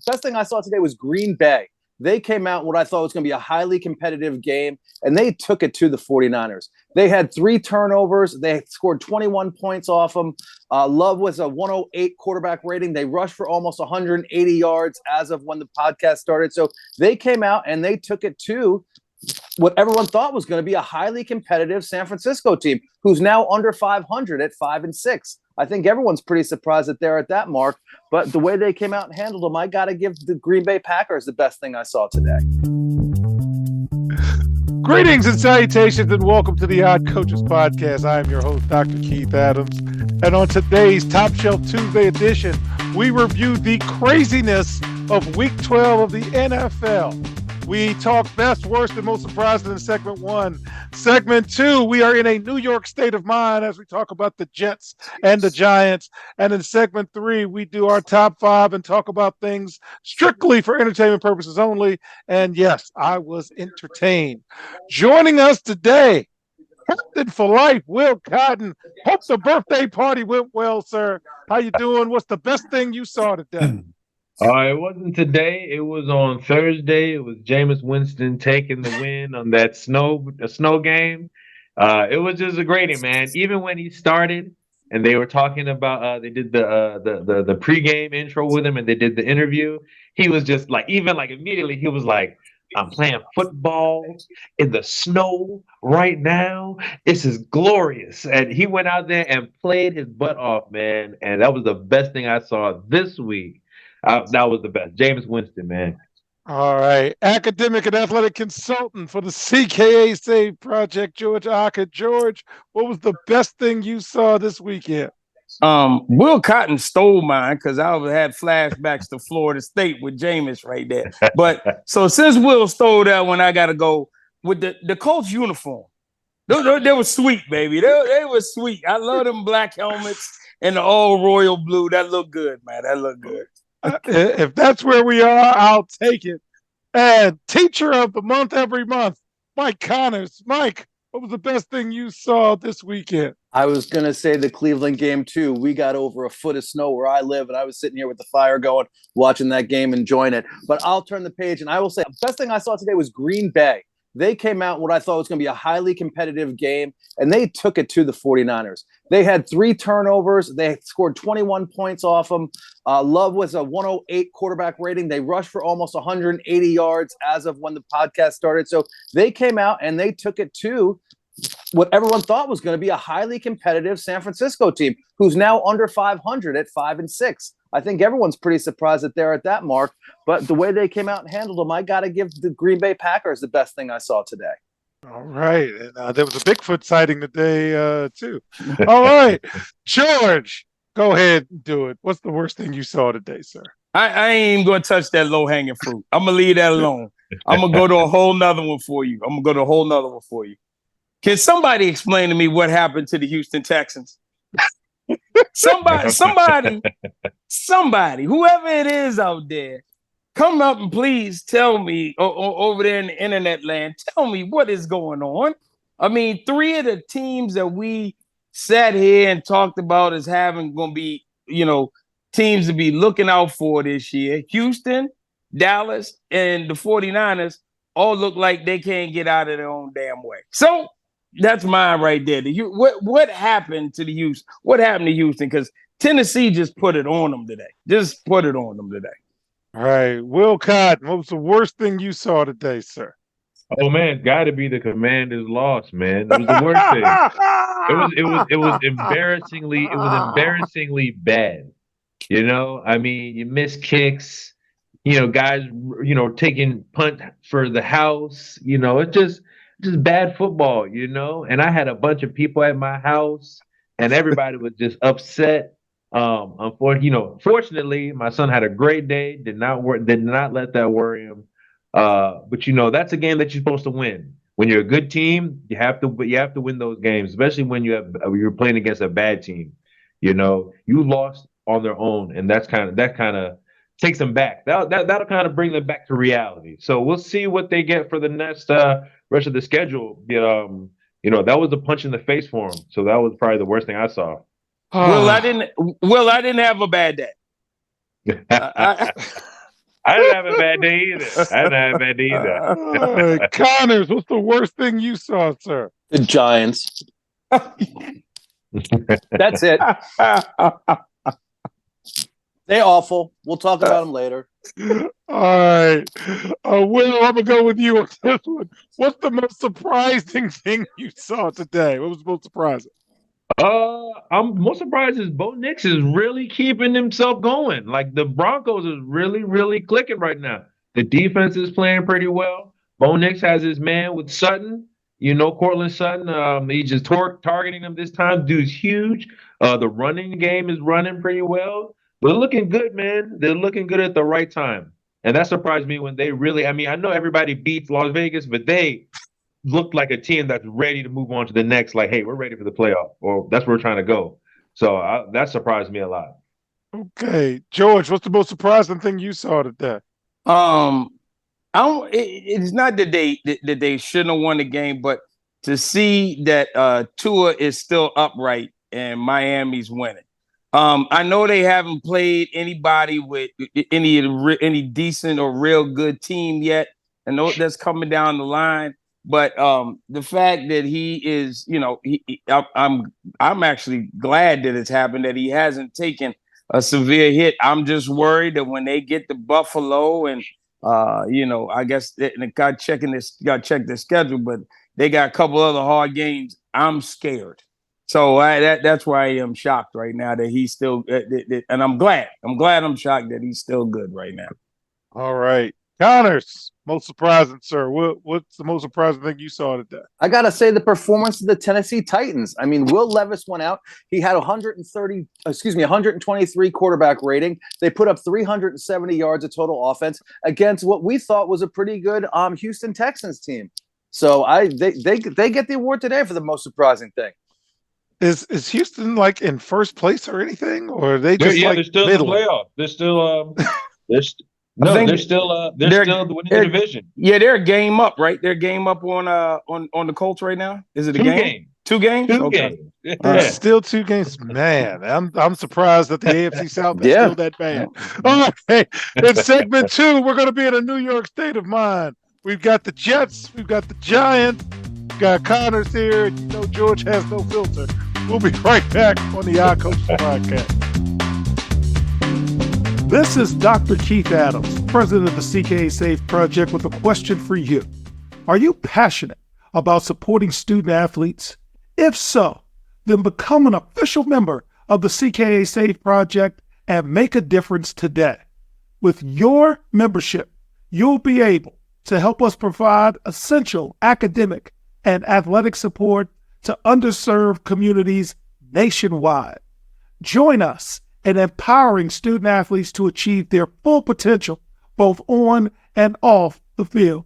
Best thing I saw today was Green Bay. They came out in what I thought was going to be a highly competitive game, and they took it to the 49ers. They had 3 turnovers. They scored 21 points off them. Love was a 108 quarterback rating. They rushed for almost 180 yards as of when the podcast started. So they came out and they took it to what everyone thought was going to be a highly competitive San Francisco team, who's now under 500 at 5-6. I think everyone's pretty surprised that they're at that mark, but the way they came out and handled them, I got to give the Green Bay Packers the best thing I saw today. Greetings and salutations, and welcome to the Odd Coaches Podcast. I am your host, Dr. Keith Adams, and on today's Top Shelf Tuesday edition, we review the craziness of Week 12 of the NFL. We talk best, worst, and most surprising in segment 1. Segment 2, we are in a New York state of mind as we talk about the Jets and the Giants. And in segment 3, we do our top 5 and talk about things strictly for entertainment purposes only. And yes, I was entertained. Joining us today, Captain for Life, Will Cotton. Hope the birthday party went well, sir. How you doing? What's the best thing you saw today? It wasn't today. It was on Thursday. It was Jameis Winston taking the win on that snow game. It was just a great man. Even when he started and they were talking about, they did the pregame intro with him and they did the interview. He was just like, immediately he was like, I'm playing football in the snow right now. This is glorious. And he went out there and played his butt off, man. And that was the best thing I saw this week. That was the best. Jameis Winston, man. All right. Academic and athletic consultant for the CKA Save Project, George Aka. George, what was the best thing you saw this weekend? Will Cotton stole mine because I had flashbacks to Florida State with Jameis right there. But so since Will stole that one, I got to go with the Colts uniform. They were sweet, baby. They were sweet. I love them black helmets and the all royal blue. That looked good, man. That looked good. If that's where we are, I'll take it. And teacher of the month every month, Mike Connors. Mike, what was the best thing you saw this weekend? I was going to say the Cleveland game, too. We got over a foot of snow where I live, and I was sitting here with the fire going, watching that game, enjoying it. But I'll turn the page, and I will say the best thing I saw today was Green Bay. They came out in what I thought was going to be a highly competitive game, and they took it to the 49ers. They had 3 turnovers. They scored 21 points off them. Love was a 108 quarterback rating. They rushed for almost 180 yards as of when the podcast started. So they came out and they took it to what everyone thought was going to be a highly competitive San Francisco team, who's now under 500 at 5-6. I think everyone's pretty surprised that they're at that mark, but the way they came out and handled them, I got to give the Green Bay Packers the best thing I saw today. All right. And there was a Bigfoot sighting today, too. All right. George, go ahead and do it. What's the worst thing you saw today, sir? I ain't even going to touch that low-hanging fruit. I'm going to leave that alone. I'm going to go to a whole nother one for you. Can somebody explain to me what happened to the Houston Texans? Somebody, whoever it is out there, come up and please tell me over there in the internet land, tell me what is going on. I mean, 3 of the teams that we sat here and talked about as having going to be, teams to be looking out for this year, Houston, Dallas, and the 49ers all look like they can't get out of their own damn way. So that's mine right there. What happened to the Houston? What happened to Houston? Because Tennessee just put it on them today. All right. Will Cotton, what was the worst thing you saw today, sir? Oh man, got to be the Commanders' loss, man. It was the worst thing. It was embarrassingly bad. I mean, you miss kicks. Guys, taking punt for the house. It's just bad football, and I had a bunch of people at my house and everybody was just upset. Fortunately, my son had a great day, did not let that worry him. But that's a game that you're supposed to win. When you're a good team, you have to win those games, especially when you're playing against a bad team. You lost on their own, and that kind of takes them back. That'll kind of bring them back to reality. So we'll see what they get for the next rest of the schedule. That was a punch in the face for them. So that was probably the worst thing I saw. I didn't have a bad day. I didn't have a bad day either. I didn't have a bad day either. All right, Connors, what's the worst thing you saw, sir? The Giants. That's it. They awful. We'll talk about them later. All right. Will, I'm going to go with you on this one. What's the most surprising thing you saw today? What was most surprising? I'm most surprised is Bo Nix is really keeping himself going. Like the Broncos is really, really clicking right now. The defense is playing pretty well. Bo Nix has his man with Sutton. You know, Cortland Sutton. He's just targeting him this time. Dude's huge. The running game is running pretty well. They're looking good, man. They're looking good at the right time. And that surprised me when they really, I mean, I know everybody beats Las Vegas, but they looked like a team that's ready to move on to the next, like, hey, we're ready for the playoff, or that's where we're trying to go. So that surprised me a lot. Okay. George, what's the most surprising thing you saw today? It's not that they shouldn't have won the game, but to see that Tua is still upright and Miami's winning. I know they haven't played anybody with any decent or real good team yet. I know that's coming down the line, but the fact that he is, I'm actually glad that it's happened, that he hasn't taken a severe hit. I'm just worried that when they get to Buffalo and I guess they got to check their schedule, but they got a couple other hard games. I'm scared. So that's why I am shocked right now that he's still, and I'm glad. I'm shocked that he's still good right now. All right. Connors, most surprising, sir. What's the most surprising thing you saw today? I got to say the performance of the Tennessee Titans. I mean, Will Levis went out. He had 123 quarterback rating. They put up 370 yards of total offense against what we thought was a pretty good Houston Texans team. So they get the award today for the most surprising thing. Is Houston like in first place or anything, or are they just they're still in the playoff. They're still they're still winning the division. Yeah, they're a game up, right? They're a game up on the Colts right now. Is it a game? 2 games? Two games. Yeah. Still 2 games. Man, I'm surprised that the AFC South is still that bad. All right. In segment 2, we're going to be in a New York state of mind. We've got the Jets, we've got the Giants, we've got Connors here, and George has no filter. We'll be right back on the iCoaches Podcast. This is Dr. Keith Adams, president of the CKA Safe Project, with a question for you. Are you passionate about supporting student athletes? If so, then become an official member of the CKA Safe Project and make a difference today. With your membership, you'll be able to help us provide essential academic and athletic support to underserved communities nationwide. Join us in empowering student athletes to achieve their full potential, both on and off the field.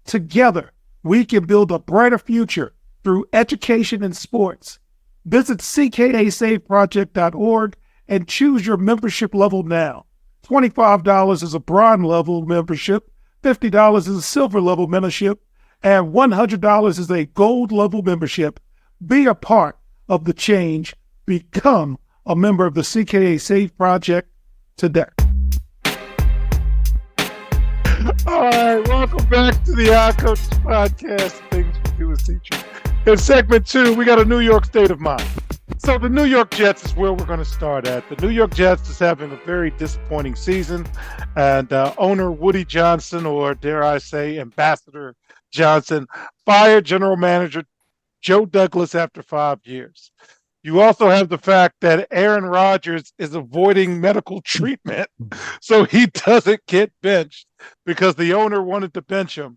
Together, we can build a brighter future through education and sports. Visit ckasafeproject.org and choose your membership level now. $25 is a bronze level membership, $50 is a silver level membership, and $100 is a gold level membership. Be a part of the change. Become a member of the CKA Safe Project today. All right, welcome back to the iCoaches Podcast, Things We Do as Teachers. In segment 2, we got a New York state of mind. So the New York Jets is where we're going to start at. The New York Jets is having a very disappointing season, and owner Woody Johnson, or dare I say Ambassador Johnson, fired general manager Joe Douglas after 5 years. You also have the fact that Aaron Rodgers is avoiding medical treatment, so he doesn't get benched because the owner wanted to bench him.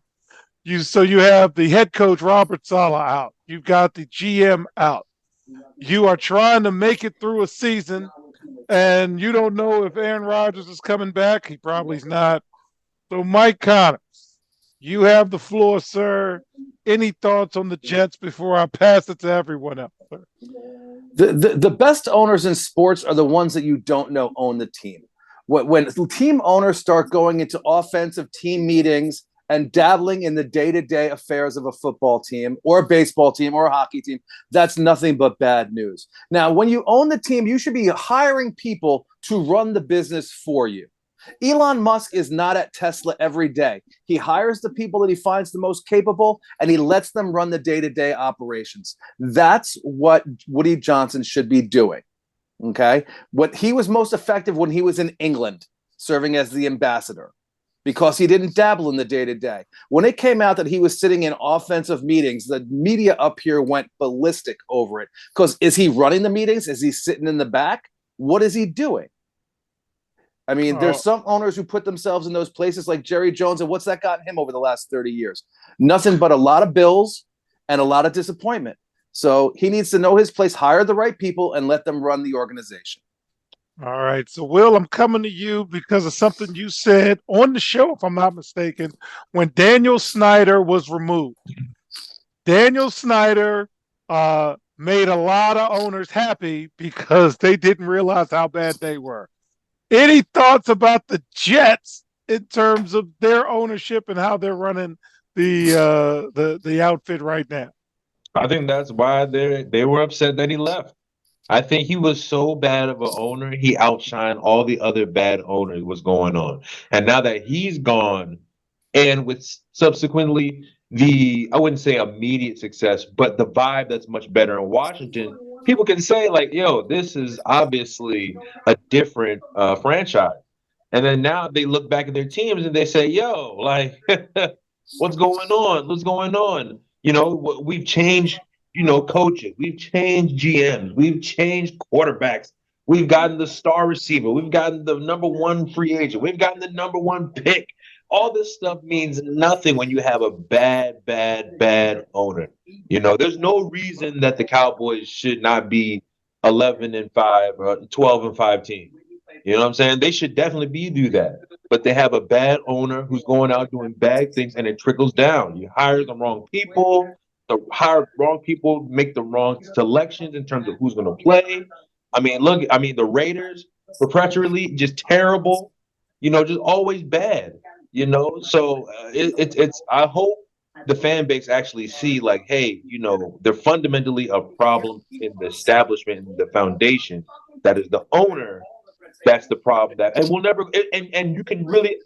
So you have the head coach, Robert Saleh, out. You've got the GM out. You are trying to make it through a season, and you don't know if Aaron Rodgers is coming back. He probably is not. So Mike Connors, you have the floor, sir. Any thoughts on the Jets before I pass it to everyone else, sir? The best owners in sports are the ones that you don't know own the team. When team owners start going into offensive team meetings and dabbling in the day-to-day affairs of a football team or a baseball team or a hockey team, that's nothing but bad news. Now, when you own the team, you should be hiring people to run the business for you. Elon Musk is not at Tesla every day. He hires the people that he finds the most capable, and he lets them run the day-to-day operations. That's what Woody Johnson should be doing. Okay? What he was most effective when he was in England, serving as the ambassador, because he didn't dabble in the day-to-day. When it came out that he was sitting in offensive meetings, the media up here went ballistic over it. Because is he running the meetings? Is he sitting in the back? What is he doing? I mean, there's some owners who put themselves in those places like Jerry Jones, and what's that gotten him over the last 30 years? Nothing but a lot of bills and a lot of disappointment. So he needs to know his place, hire the right people, and let them run the organization. All right. So, Will, I'm coming to you because of something you said on the show, if I'm not mistaken, when Daniel Snyder was removed. Daniel Snyder made a lot of owners happy because they didn't realize how bad they were. Any thoughts about the Jets in terms of their ownership and how they're running the outfit right now? I think that's why they were upset that he left. I think he was so bad of an owner, he outshined all the other bad owners what's going on. And now that he's gone, and with subsequently I wouldn't say immediate success, but the vibe that's much better in Washington, people can say like, yo, this is obviously a different franchise. And then now they look back at their teams and they say, yo, like, what's going on? What's going on? We've changed, coaches. We've changed GMs. We've changed quarterbacks. We've gotten the star receiver. We've gotten the number one free agent. We've gotten the number one pick. All this stuff means nothing when you have a bad owner. There's no reason that the Cowboys should not be 11-5 or 12-5 team. You know what I'm saying? They should definitely do that. But they have a bad owner who's going out doing bad things, and it trickles down. You hire the wrong people. Make the wrong selections in terms of who's going to play. The Raiders perpetually just terrible. Just always bad. So it's. I hope the fan base actually see like, hey, they're fundamentally a problem in the establishment, in the foundation. That is the owner. That's the problem. And we'll never. And you can really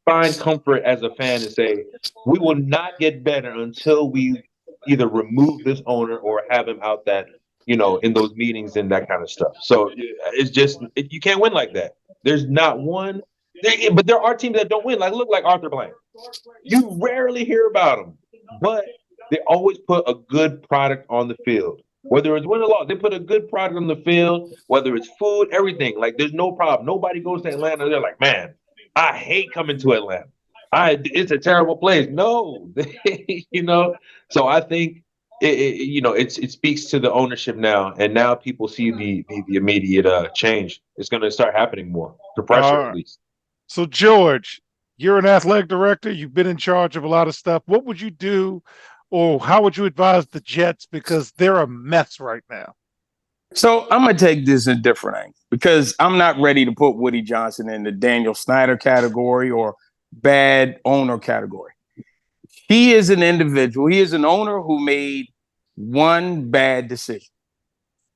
find comfort as a fan and say, we will not get better until we either remove this owner or have him out that in those meetings and that kind of stuff. So it's just you can't win like that. There's not one. But there are teams that don't win. Look like Arthur Blank. You rarely hear about them, but they always put a good product on the field. Whether it's win or loss, they put a good product on the field. Whether it's food, everything. There's no problem. Nobody goes to Atlanta. They're like, man, I hate coming to Atlanta. It's a terrible place. No, So I think it speaks to the ownership now, and now people see the immediate change. It's going to start happening more. The pressure, at least. So, George, you're an athletic director. You've been in charge of a lot of stuff. What would you do, or how would you advise the Jets? Because they're a mess right now. So I'm going to take this in a different angle because I'm not ready to put Woody Johnson in the Daniel Snyder category or bad owner category. He is an individual. He is an owner who made one bad decision.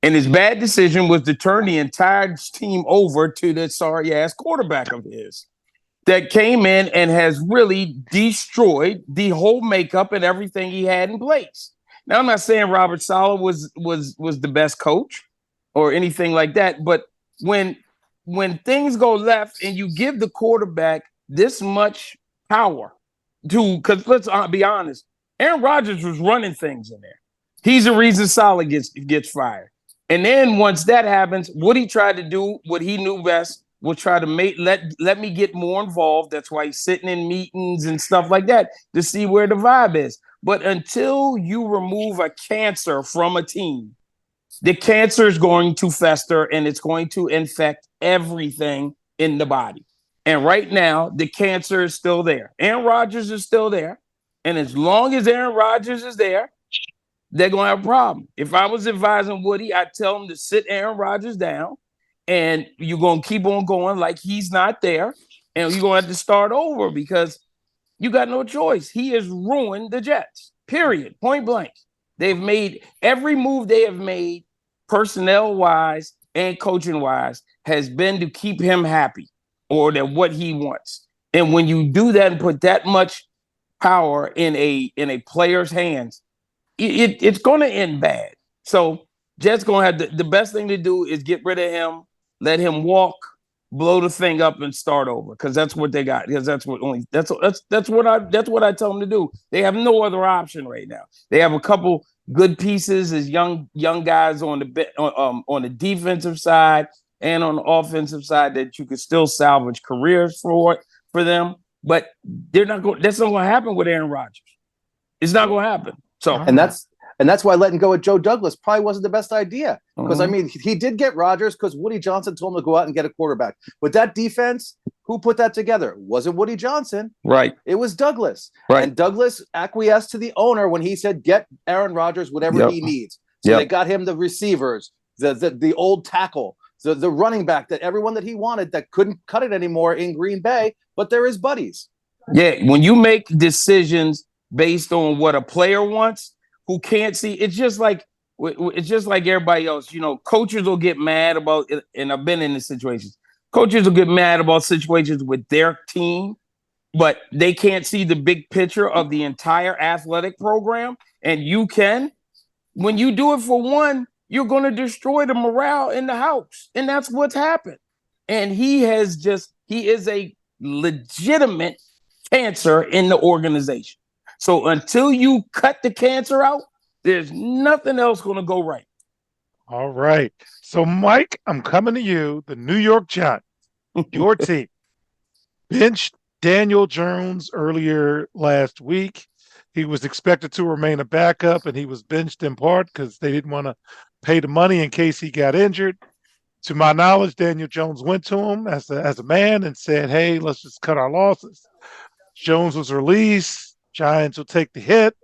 And his bad decision was to turn the entire team over to the sorry-ass quarterback of his that came in and has really destroyed the whole makeup and everything he had in place. Now, I'm not saying Robert Saleh was the best coach or anything like that, but when things go left and you give the quarterback this much power because let's be honest, Aaron Rodgers was running things in there. He's the reason Saleh gets fired. And then once that happens, what he tried to do, what he knew best, was try to let me get more involved. That's why he's sitting in meetings and stuff like that to see where the vibe is. But until you remove a cancer from a team, the cancer is going to fester and it's going to infect everything in the body. And right now, the cancer is still there. Aaron Rodgers is still there. And as long as Aaron Rodgers is there, they're going to have a problem. If I was advising Woody, I'd tell him to sit Aaron Rodgers down and you're going to keep on going like he's not there. And you're going to have to start over because you got no choice. He has ruined the Jets, period, point blank. They've made every move they have made personnel-wise and coaching-wise has been to keep him happy or than what he wants. And when you do that and put that much power in a player's hands, it's going to end bad. So Jets going to have the best thing to do is get rid of him, let him walk, blow the thing up, and start over, because that's what they got. Because that's what I tell them to do. They have no other option right now. They have a couple good pieces as young guys on the defensive side and on the offensive side that you could still salvage careers for them. But they're not going. That's not going to happen with Aaron Rodgers. It's not going to happen. So and that's why letting go of Joe Douglas probably wasn't the best idea. Because I mean, he did get Rodgers because Woody Johnson told him to go out and get a quarterback. But that defense, who put that together? It wasn't Woody Johnson. Right. It was Douglas. Right. And Douglas acquiesced to the owner when he said, get Aaron Rodgers whatever he needs. So they got him the receivers, the old tackle, the running back, that everyone that he wanted that couldn't cut it anymore in Green Bay, but they're his buddies. Yeah, when you make decisions based on what a player wants, who can't see, it's just like everybody else. You know, coaches will get mad about it, and I've been in this situations. Coaches will get mad about situations with their team, but they can't see the big picture of the entire athletic program. And you can. When you do it for one, you're going to destroy the morale in the house. And that's what's happened. And he is a legitimate cancer in the organization. So until you cut the cancer out, there's nothing else going to go right. All right. So, Mike, I'm coming to you. The New York Giants, your team, benched Daniel Jones earlier last week. He was expected to remain a backup, and he was benched in part because they didn't want to pay the money in case he got injured. To my knowledge, Daniel Jones went to him as a man and said, hey, let's just cut our losses. Jones was released. Giants will take the hit.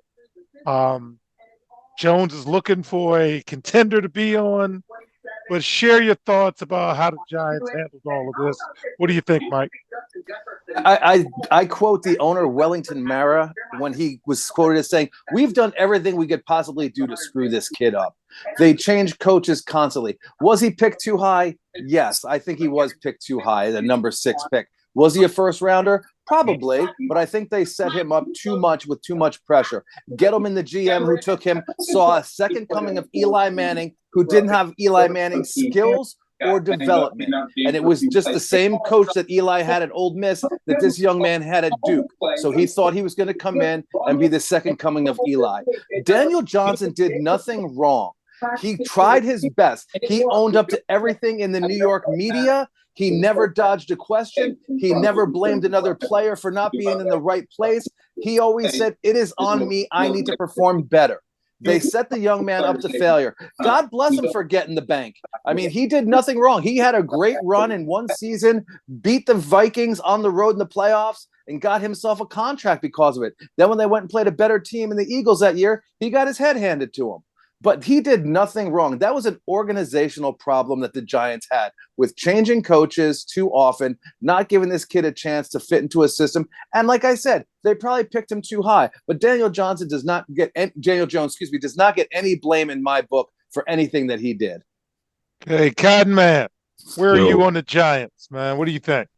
Jones is looking for a contender to be on. But share your thoughts about how the Giants handled all of this. What do you think, Mike? I quote the owner, Wellington Mara, when he was quoted as saying, we've done everything we could possibly do to screw this kid up. They change coaches constantly. Was he picked too high? Yes, I think he was picked too high, the number 6 pick. Was he a first rounder? Probably, but I think they set him up too much with too much pressure. Gettleman, the GM who took him, saw a second coming of Eli Manning, who didn't have Eli Manning's skills or development. And it was just the same coach that Eli had at Ole Miss that this young man had at Duke. So he thought he was going to come in and be the second coming of Eli. Daniel Johnson did nothing wrong. He tried his best. He owned up to everything in the New York media. He never dodged a question. He never blamed another player for not being in the right place. He always said, it is on me. I need to perform better. They set the young man up to failure. God bless him for getting the bank. I mean, he did nothing wrong. He had a great run in one season, beat the Vikings on the road in the playoffs, and got himself a contract because of it. Then when they went and played a better team in the Eagles that year, he got his head handed to him. But he did nothing wrong. That was an organizational problem that the Giants had with changing coaches too often, not giving this kid a chance to fit into a system. And like I said, they probably picked him too high. But Daniel Jones does not get any blame in my book for anything that he did. Okay, Cotton Man, where are you on the Giants, man? What do you think?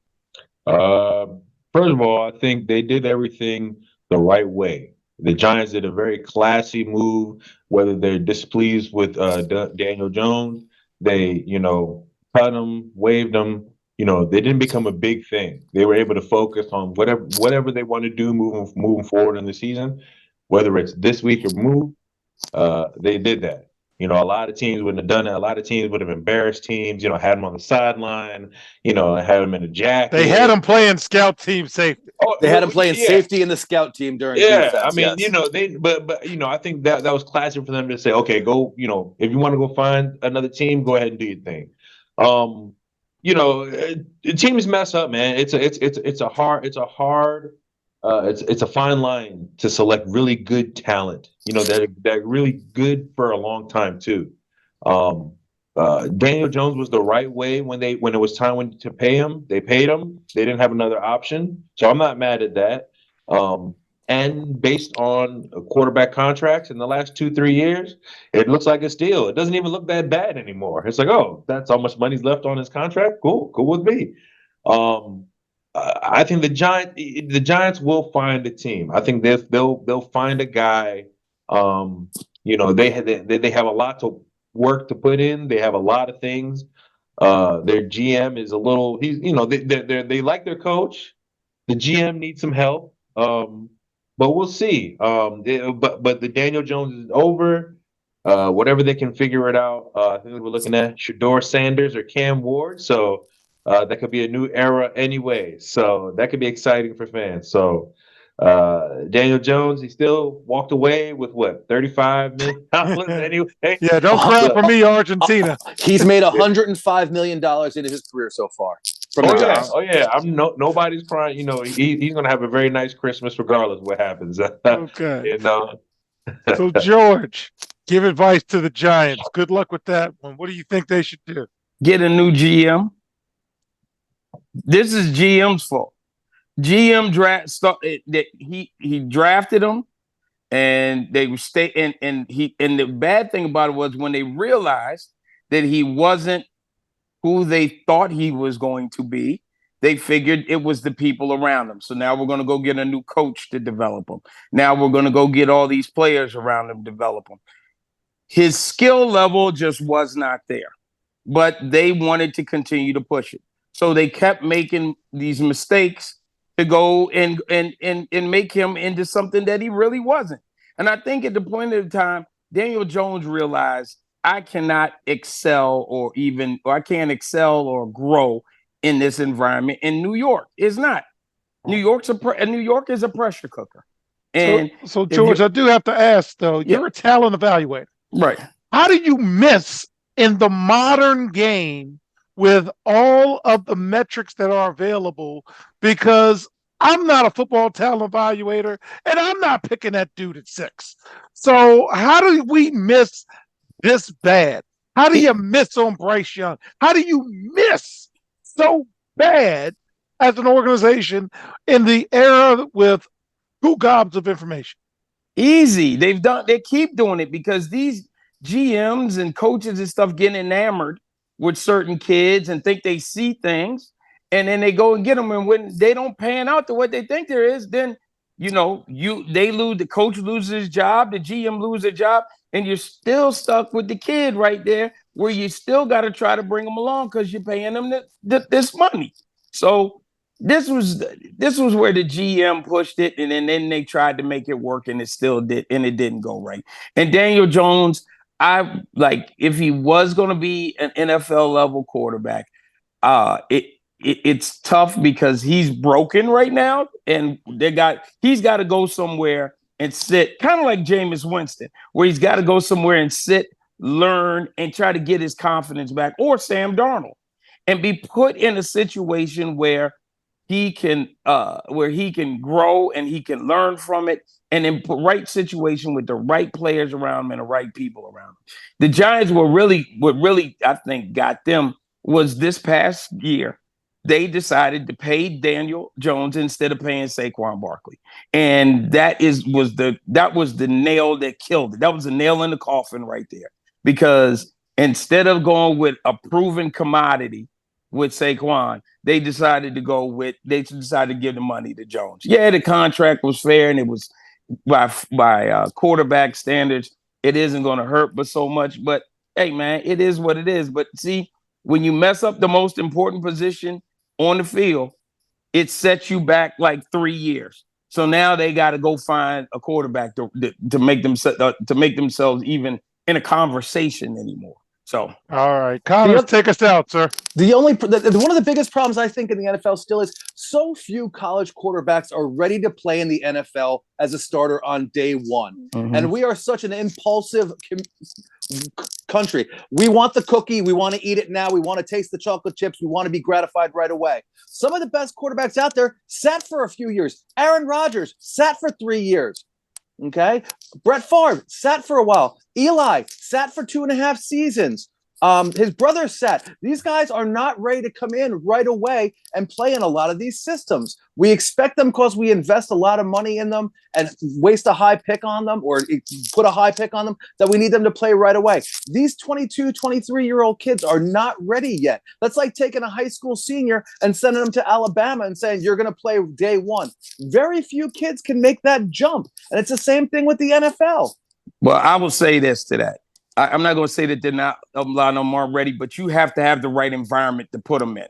First of all, I think they did everything the right way. The Giants did a very classy move, whether they're displeased with Daniel Jones. They, cut him, waived him. They didn't become a big thing. They were able to focus on whatever they want to do moving forward in the season, whether it's this week or move. They did that. A lot of teams wouldn't have done that. A lot of teams would have embarrassed teams, had them on the sideline, had them in a jacket. They had them playing scout team safety. They had him playing safety in the scout team during defense. I mean, I think that was classic for them to say, okay, go, if you want to go find another team, go ahead and do your thing. Teams mess up, man. It's a fine line to select really good talent, that really good for a long time too. Daniel Jones was the right way when it was time to pay him. They paid him. They didn't have another option. So I'm not mad at that. And based on quarterback contracts in the last 2-3 years, it looks like a steal. It doesn't even look that bad anymore. It's like, oh, that's how much money's left on his contract. Cool with me. I think the Giants will find a team. I think they'll find a guy. They have a lot to work to put in. They have a lot of things. Their GM is a little. They like their coach. The GM needs some help. But we'll see. But the Daniel Jones is over. Whatever they can figure it out. I think we're looking at Shador Sanders or Cam Ward. So that could be a new era anyway. So that could be exciting for fans. So Daniel Jones, he still walked away with what, $35 million anyway. Yeah, don't cry for me, Argentina. He's made $105 million in his career so far. From the Giants. Oh yeah. Nobody's crying. He's gonna have a very nice Christmas regardless of what happens. Okay. So George, give advice to the Giants. Good luck with that one. What do you think they should do? Get a new GM. This is GM's fault. GM he drafted him, and they were and the bad thing about it was when they realized that he wasn't who they thought he was going to be, they figured it was the people around him. So now we're going to go get a new coach to develop him. Now we're going to go get all these players around him, develop him. His skill level just was not there, but they wanted to continue to push it. So they kept making these mistakes to go and make him into something that he really wasn't. And I think at the point of the time, Daniel Jones realized I cannot excel or I can't excel or grow in this environment. In New York, it's not. New York is a pressure cooker. And so George, I do have to ask though. You're a talent evaluator, right? How do you miss in the modern game with all of the metrics that are available? Because I'm not a football talent evaluator, and I'm not picking that dude at 6. So how do we miss this bad? How do you miss on Bryce Young? How do you miss so bad as an organization in the era with two gobs of information? Easy. They keep doing it because these GMs and coaches and stuff get enamored with certain kids and think they see things, and then they go and get them, and when they don't pan out to what they think there is, then they lose. The coach loses his job, the GM loses their job, and you're still stuck with the kid right there, where you still got to try to bring them along because you're paying them this money. So this was where the GM pushed it, and then they tried to make it work, and it still did, and it didn't go right. And Daniel Jones, if he was going to be an NFL level quarterback, it's tough because he's broken right now, and he's got to go somewhere and sit, kind of like Jameis Winston, where he's got to go somewhere and sit, learn, and try to get his confidence back, or Sam Darnold, and be put in a situation where he can grow and he can learn from it, and in the right situation with the right players around him and the right people around him. The Giants what really I think got them was this past year. They decided to pay Daniel Jones instead of paying Saquon Barkley. And that was the nail that killed it. That was a nail in the coffin right there. Because instead of going with a proven commodity with Saquon, they decided to give the money to Jones. Yeah, the contract was fair, and it was by quarterback standards, it isn't going to hurt but so much. But hey, man, it is what it is. But see, when you mess up the most important position on the field, it sets you back like 3 years. So now they got to go find a quarterback to make themselves even in a conversation anymore. So, all right, Connors, take us out, sir. One of the biggest problems I think in the NFL still is so few college quarterbacks are ready to play in the NFL as a starter on day one. Mm-hmm. And we are such an impulsive country. We want the cookie. We want to eat it now. We want to taste the chocolate chips. We want to be gratified right away. Some of the best quarterbacks out there sat for a few years. Aaron Rodgers sat for 3 years. Okay. Brett Favre sat for a while. Eli sat for 2.5 seasons. His brother Seth. These guys are not ready to come in right away and play in a lot of these systems. We expect them because we invest a lot of money in them and waste a high pick on them or put a high pick on them that we need them to play right away. These 22, 23-year-old kids are not ready yet. That's like taking a high school senior and sending them to Alabama and saying, you're going to play day one. Very few kids can make that jump. And it's the same thing with the NFL. Well, I will say this to that. I'm not going to say that they're not, a lot of them aren't ready, but you have to have the right environment to put them in.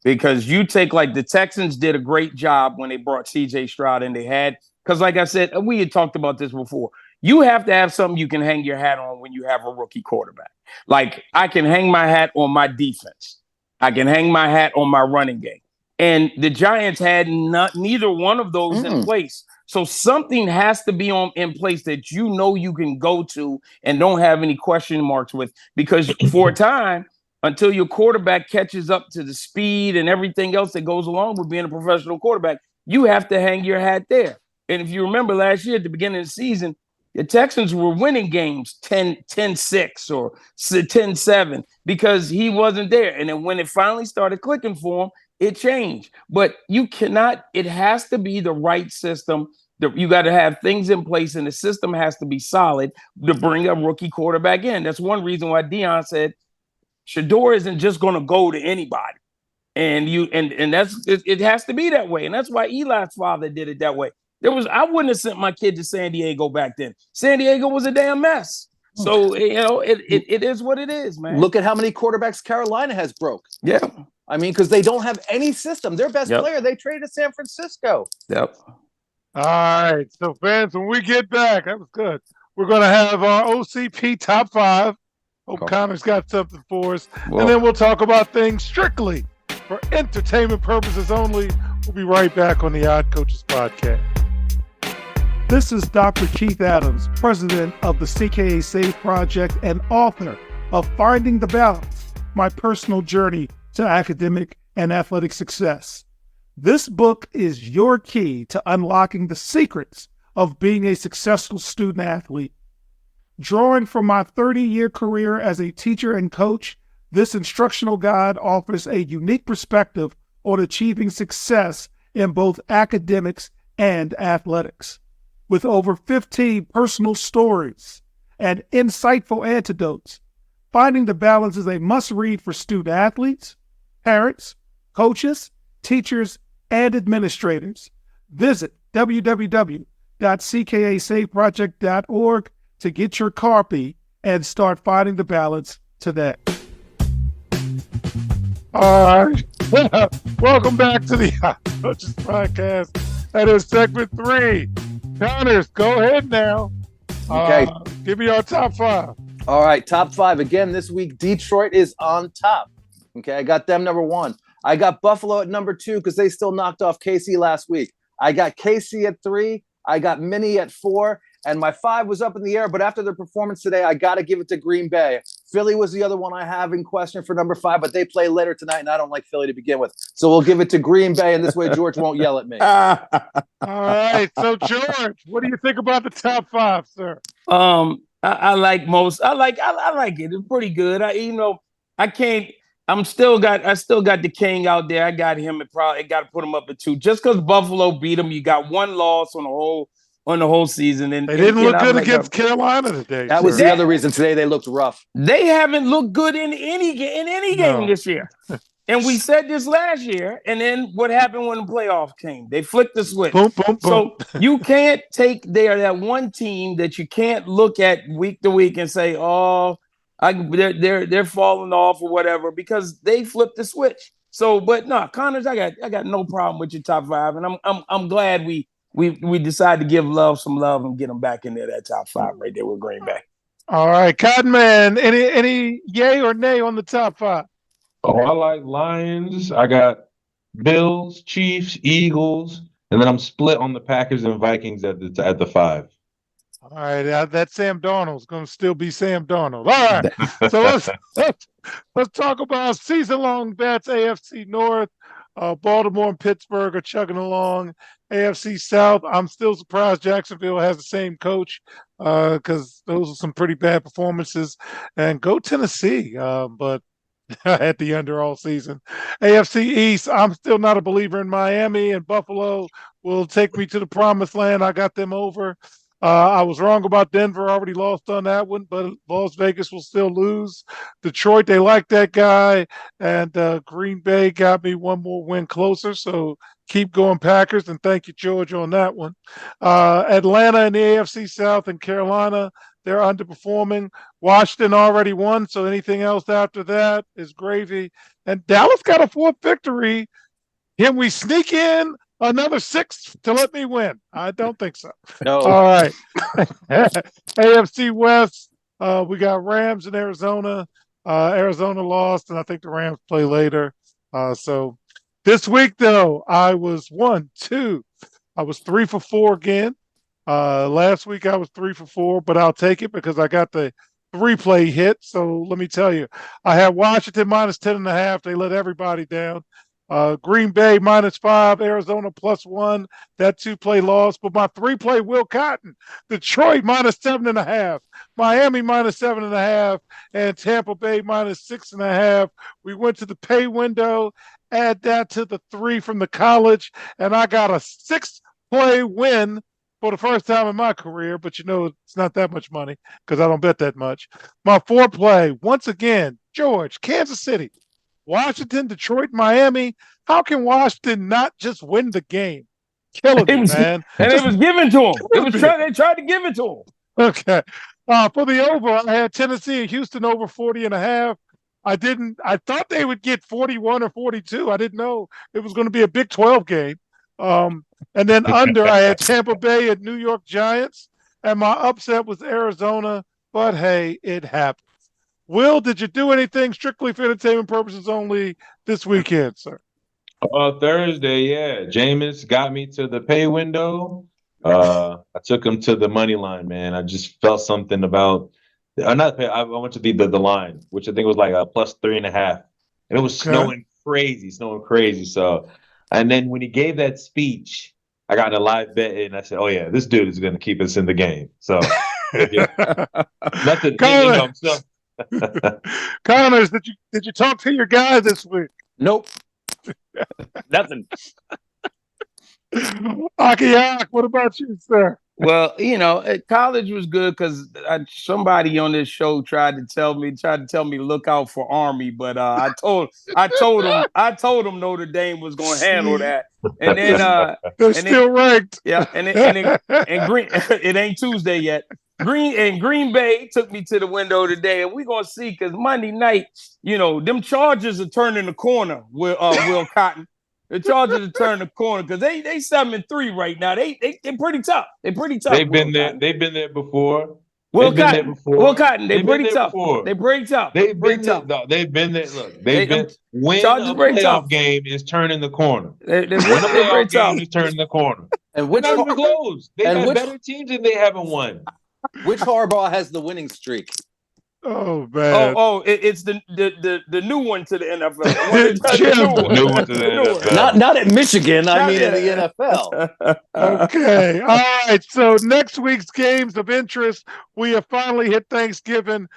Because you take, like, the Texans did a great job when they brought CJ Stroud and they had, because like I said, we had talked about this before. You have to have something you can hang your hat on when you have a rookie quarterback. Like, I can hang my hat on my defense. I can hang my hat on my running game. And the Giants had neither one of those in place. So something has to be in place that you can go to and don't have any question marks with, because for a time, until your quarterback catches up to the speed and everything else that goes along with being a professional quarterback, you have to hang your hat there. And if you remember last year at the beginning of the season, the Texans were winning games 10-6 or 10-7 because he wasn't there. And then when it finally started clicking for him, it changed. But you cannot, it has to be the right system. You got to have things in place, and the system has to be solid to bring a rookie quarterback in. That's one reason why Deion said Shedeur isn't just going to go to anybody. And it has to be that way. And that's why Eli's father did it that way. I wouldn't have sent my kid to San Diego back then. San Diego was a damn mess. So, it is what it is, man. Look at how many quarterbacks Carolina has broke. Yeah. I mean, because they don't have any system. Their best player, they traded to San Francisco. Yep. All right. So, fans, when we get back, that was good. We're going to have our OCP top 5. Hope Connor's got something for us. Whoa. And then we'll talk about things strictly for entertainment purposes only. We'll be right back on the Odd Coaches Podcast. This is Dr. Keith Adams, president of the CKA Save Project and author of Finding the Balance, My Personal Journey to Academic and Athletic Success. This book is your key to unlocking the secrets of being a successful student athlete. Drawing from my 30-year career as a teacher and coach, this instructional guide offers a unique perspective on achieving success in both academics and athletics. With over 15 personal stories and insightful anecdotes, Finding the Balance is a must-read for student athletes, parents, coaches, teachers, and administrators. Visit www.ckasaveproject.org to get your copy and start finding the balance today. All right. Welcome back to the Coaches Podcast. That is segment 3. Connors, go ahead now. Okay. Give me our top 5. All right, top 5. Again, this week, Detroit is on top. Okay, I got them number 1. I got Buffalo at number 2 because they still knocked off KC last week. I got KC at 3. I got Minnie at 4. And my 5 was up in the air, but after their performance today, I got to give it to Green Bay. Philly was the other one I have in question for number 5, but they play later tonight, and I don't like Philly to begin with. So we'll give it to Green Bay, and this way George won't yell at me. All right. So, George, what do you think about the top 5, sir? I like most. I like it. It's pretty good. I still got the King out there. I got him at probably got to put him up at 2. Just because Buffalo beat him, you got one loss on the whole season. And they didn't look good against Carolina today. That was the other reason today they looked rough. They haven't looked good in any game this year. And we said this last year. And then what happened when the playoff came? They flicked the switch. Boom, boom, boom. So you can't they are that one team that you can't look at week to week and say, they're falling off or whatever, because they flipped the switch. So, but no, Connors, I got no problem with your top 5, and I'm glad we decided to give some love and get them back in there, that top 5 right there with Green Bay. All right, Cotton Man, any yay or nay on the top 5? Oh, I like Lions. I got Bills, Chiefs, Eagles, and then I'm split on the Packers and Vikings at the 5. All right, that Sam Darnold's going to still be Sam Darnold. All right, so let's talk about season-long bets, AFC North. Baltimore and Pittsburgh are chugging along. AFC South, I'm still surprised Jacksonville has the same coach because those are some pretty bad performances. And go Tennessee, but at the under all season. AFC East, I'm still not a believer in Miami, and Buffalo will take me to the promised land. I got them over. I was wrong about Denver, already lost on that one, but Las Vegas will still lose. Detroit, they like that guy, and Green Bay got me one more win closer, so keep going Packers, and thank you, George, on that one. Atlanta in the AFC South and Carolina, they're underperforming. Washington already won, so anything else after that is gravy. And Dallas got a fourth victory. Can we sneak in another 6 to let me win? I don't think so. No. All right. AFC West, we got Rams in Arizona. Arizona lost, and I think the Rams play later. So this week, though, I was 3 for 4 again. Last week I was 3 for 4, but I'll take it because I got the 3-play hit. So let me tell you, I had Washington minus 10.5. They let everybody down. Green Bay -5, Arizona +1. That 2-play loss, but my 3-play Will Cotton. Detroit -7.5, Miami -7.5, and Tampa Bay -6.5. We went to the pay window. Add that to the 3 from the college, and I got a 6-play win for the first time in my career. But it's not that much money because I don't bet that much. My 4-play, once again, George, Kansas City, Washington, Detroit, Miami. How can Washington not just win the game? Killing me, man. And it was given to him. They tried to give it to him. Okay. For the over, I had Tennessee and Houston over 40.5. I thought they would get 41 or 42. I didn't know it was going to be a Big 12 game. And then under, I had Tampa Bay and New York Giants. And my upset was Arizona. But hey, it happened. Will, did you do anything strictly for entertainment purposes only this weekend, sir? Thursday, yeah. Jameis got me to the pay window. I took him to the money line, man. I just felt something about not pay. I went to the line, which I think was like a +3.5. And it was snowing crazy. So, and then when he gave that speech, I got in a live bet and I said, "Oh yeah, this dude is going to keep us in the game." So, nothing. Connors, did you talk to your guy this week? Nope. Nothing. Akiak, what about you, sir? Well, college was good because somebody on this show tried to tell me to look out for Army, but I told him Notre Dame was going to handle that, and then they're still ranked. Yeah, and Green, it ain't Tuesday yet. Green Bay took me to the window today, and we're gonna see because Monday night, them Chargers are turning the corner with Will Cotton. The Chargers are turning the corner because they 7-3 right now. They're pretty tough. They're pretty tough. They've been there. They've been there before. Will Cotton. They're pretty tough. They're pretty tough. They've been there. No, they've been there. Look, when a playoff game is turning the corner. When a playoff game is turning the corner. And which not even close. They got better teams and they haven't won. Which Harbaugh has the winning streak? Oh man! It's the new one to the NFL. The new one to the NFL. Not at Michigan. I mean, in the NFL. Okay. All right. So next week's games of interest. We have finally hit Thanksgiving.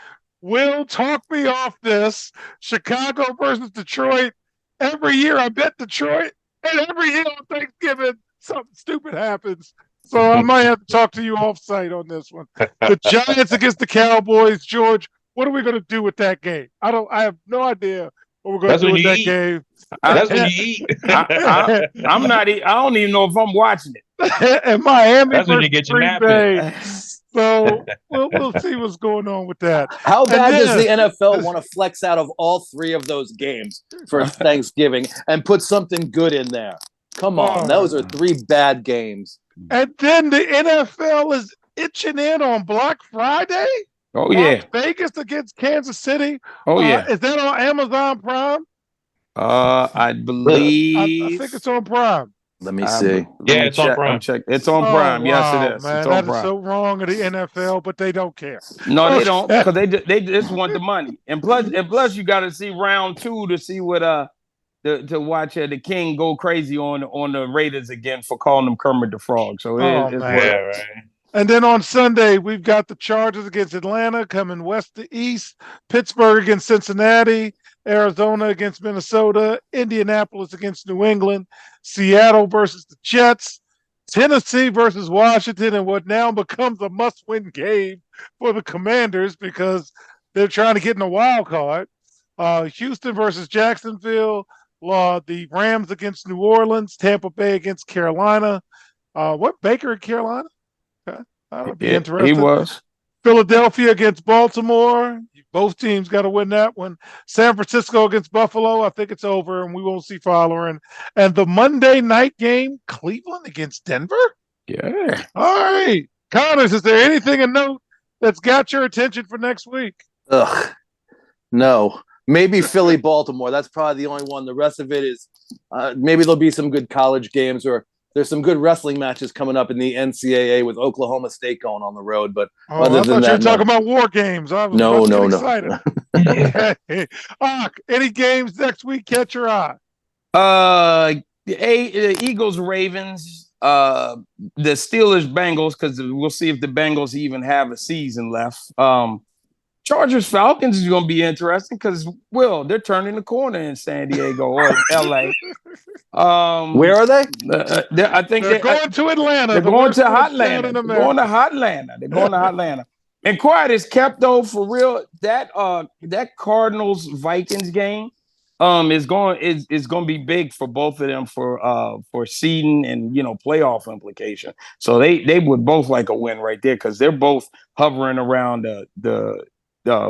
Will, talk me off this. Chicago versus Detroit. Every year I bet Detroit, and every year on Thanksgiving something stupid happens. So I might have to talk to you off-site on this one. The Giants against the Cowboys. George, what are we going to do with that game? I have no idea what we're going to do with that game. That's when you eat. I'm not. I don't even know if I'm watching it. And Miami. That's when you get your nap in. So we'll see what's going on with that. How bad does the NFL want to flex out of all 3 of those games for Thanksgiving and put something good in there? Come on, those are 3 bad games. And then the NFL is itching in on Black Friday. Oh yeah, Vegas against Kansas City. Oh yeah, is that on Amazon Prime? I believe. I think it's on Prime. Let me see. Yeah, it's on Prime. It's on Prime. Yes, wow, it is. Man, it's on that Prime. is so wrong of the NFL, but they don't care. No, they don't, because they just want the money. And plus, you got to see round 2 to see what to watch the King go crazy on the Raiders again for calling them Kermit the Frog. So Oh, it's man. Yeah, right. And then on Sunday, we've got the Chargers against Atlanta coming west to east, Pittsburgh against Cincinnati, Arizona against Minnesota, Indianapolis against New England, Seattle versus the Jets, Tennessee versus Washington, and what now becomes a must-win game for the Commanders because they're trying to get in a wild card. Houston versus Jacksonville, the Rams against New Orleans, Tampa Bay against Carolina. What, Baker in Carolina? That would be interesting. He was. Philadelphia against Baltimore. Both teams got to win that one. San Francisco against Buffalo. I think it's over, and we won't see following. And the Monday night game, Cleveland against Denver. Yeah. All right. Connors, is there anything of note that's got your attention for next week? Ugh, no. Maybe Philly, Baltimore. That's probably the only one. The rest of it is maybe there'll be some good college games, or there's some good wrestling matches coming up in the NCAA with Oklahoma State going on the road. But other I than thought you were that, talking about war games. I was No. excited. Any games next week catch your eye? The Eagles, Ravens, the Steelers, Bengals, because we'll see if the Bengals even have a season left. Chargers, Falcons is going to be interesting because they're turning the corner in San Diego or LA. where are they? I think They're going to Atlanta. They're going to Hotlanta. They're going to Hotlanta. And quiet is kept though, for real. That Cardinals Vikings game is going to be big for both of them for seeding and playoff implication. So they would both like a win right there because they're both hovering around the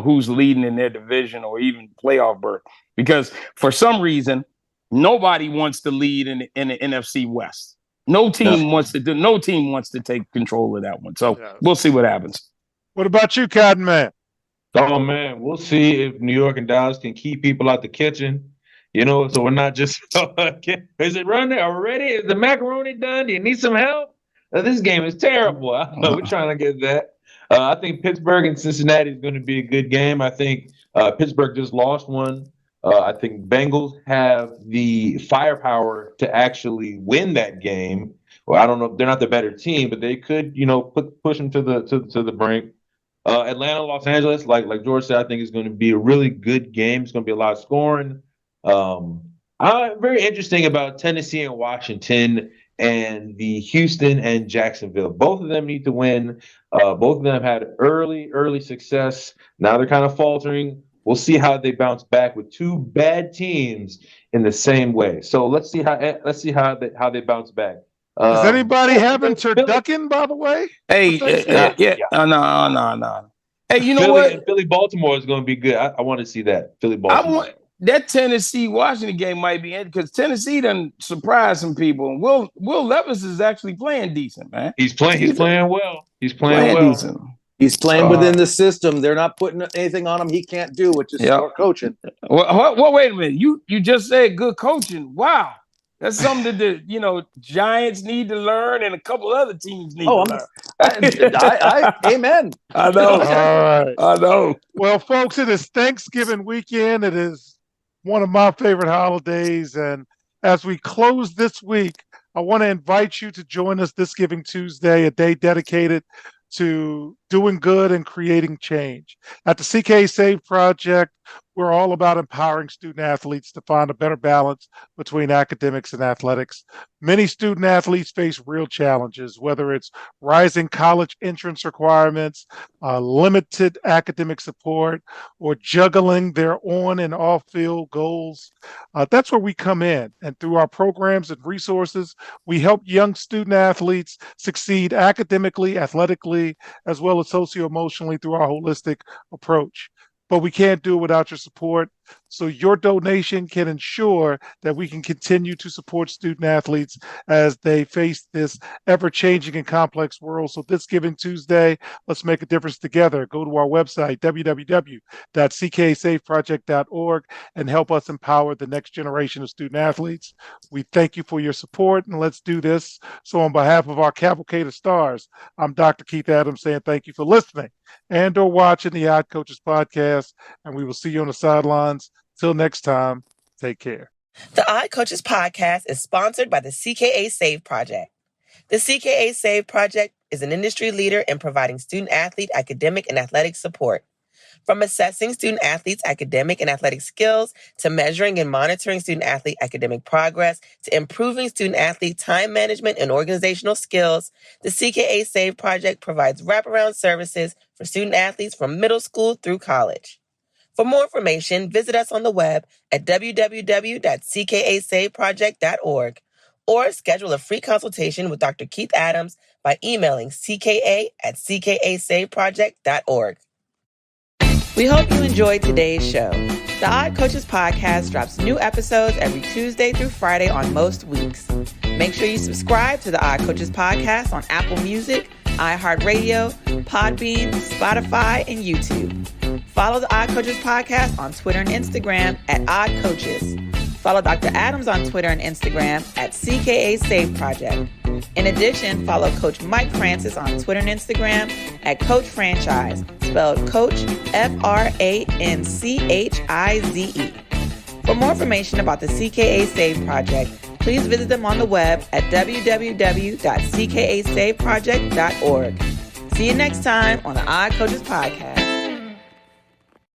who's leading in their division or even playoff berth. Because for some reason, nobody wants to lead in the NFC West. No team wants to take control of that one. So we'll see what happens. What about you, Cotton Man? Oh man, we'll see if New York and Dallas can keep people out the kitchen. So we're not just is it running? Are we ready? Is the macaroni done? Do you need some help? This game is terrible. We're trying to get that. I think Pittsburgh and Cincinnati is going to be a good game. I think Pittsburgh just lost one. I think Bengals have the firepower to actually win that game. Well, I don't know. They're not the better team, but they could, push them to the brink. Atlanta, Los Angeles, like George said, I think is going to be a really good game. It's going to be a lot of scoring. Very interesting about Tennessee and Washington and the Houston and Jacksonville. Both of them need to win. Both of them had early success. Now they're kind of faltering. We'll see how they bounce back with two bad teams in the same way. So let's see how they bounce back. Is anybody having turducken, by the way? Hey, no. Hey, you know Philly, what? Philly Baltimore is going to be good. I want to see that. Philly Baltimore. That Tennessee Washington game might be in because Tennessee done surprised some people. And Will Levis is actually playing decent, man. He's playing well. He's playing well. Decent. He's playing within the system. They're not putting anything on him he can't do, which is smart coaching. Well, wait a minute. You just said good coaching. Wow. That's something that the Giants need to learn and a couple other teams need to learn. Amen. I know. All right. I know. Well, folks, it is Thanksgiving weekend. It is one of my favorite holidays. And as we close this week, I want to invite you to join us this Giving Tuesday, a day dedicated to doing good and creating change. At the CK Save Project, we're all about empowering student athletes to find a better balance between academics and athletics. Many student athletes face real challenges, whether it's rising college entrance requirements, limited academic support, or juggling their on and off field goals. That's where we come in. And through our programs and resources, we help young student athletes succeed academically, athletically, as well as socio-emotionally through our holistic approach. But we can't do it without your support. So your donation can ensure that we can continue to support student athletes as they face this ever-changing and complex world. So this Giving Tuesday, let's make a difference together. Go to our website, www.cksaveproject.org, and help us empower the next generation of student athletes. We thank you for your support, and let's do this. So on behalf of our cavalcade of stars, I'm Dr. Keith Adams saying thank you for listening and or watching the Odd Coaches podcast, and we will see you on the sidelines. Till next time, take care. The Odd Coaches podcast is sponsored by the CKA Save Project. The CKA Save Project is an industry leader in providing student-athlete academic and athletic support. From assessing student-athletes' academic and athletic skills, to measuring and monitoring student-athlete academic progress, to improving student-athlete time management and organizational skills, the CKA Save Project provides wraparound services for student-athletes from middle school through college. For more information, visit us on the web at www.ckasaveproject.org or schedule a free consultation with Dr. Keith Adams by emailing cka@ckasaveproject.org. We hope you enjoyed today's show. The Odd Coaches podcast drops new episodes every Tuesday through Friday on most weeks. Make sure you subscribe to the Odd Coaches podcast on Apple Music, iHeartRadio, Podbean, Spotify, and YouTube. Follow the Odd Coaches podcast on Twitter and Instagram at Odd Coaches. Follow Dr. Adams on Twitter and Instagram at CKA Save Project. In addition, follow Coach Mike Francis on Twitter and Instagram at Coach Franchise, spelled Coach Franchize. For more information about the CKA Save Project, please visit them on the web at www.ckasaveproject.org. See you next time on the Odd Coaches Podcast.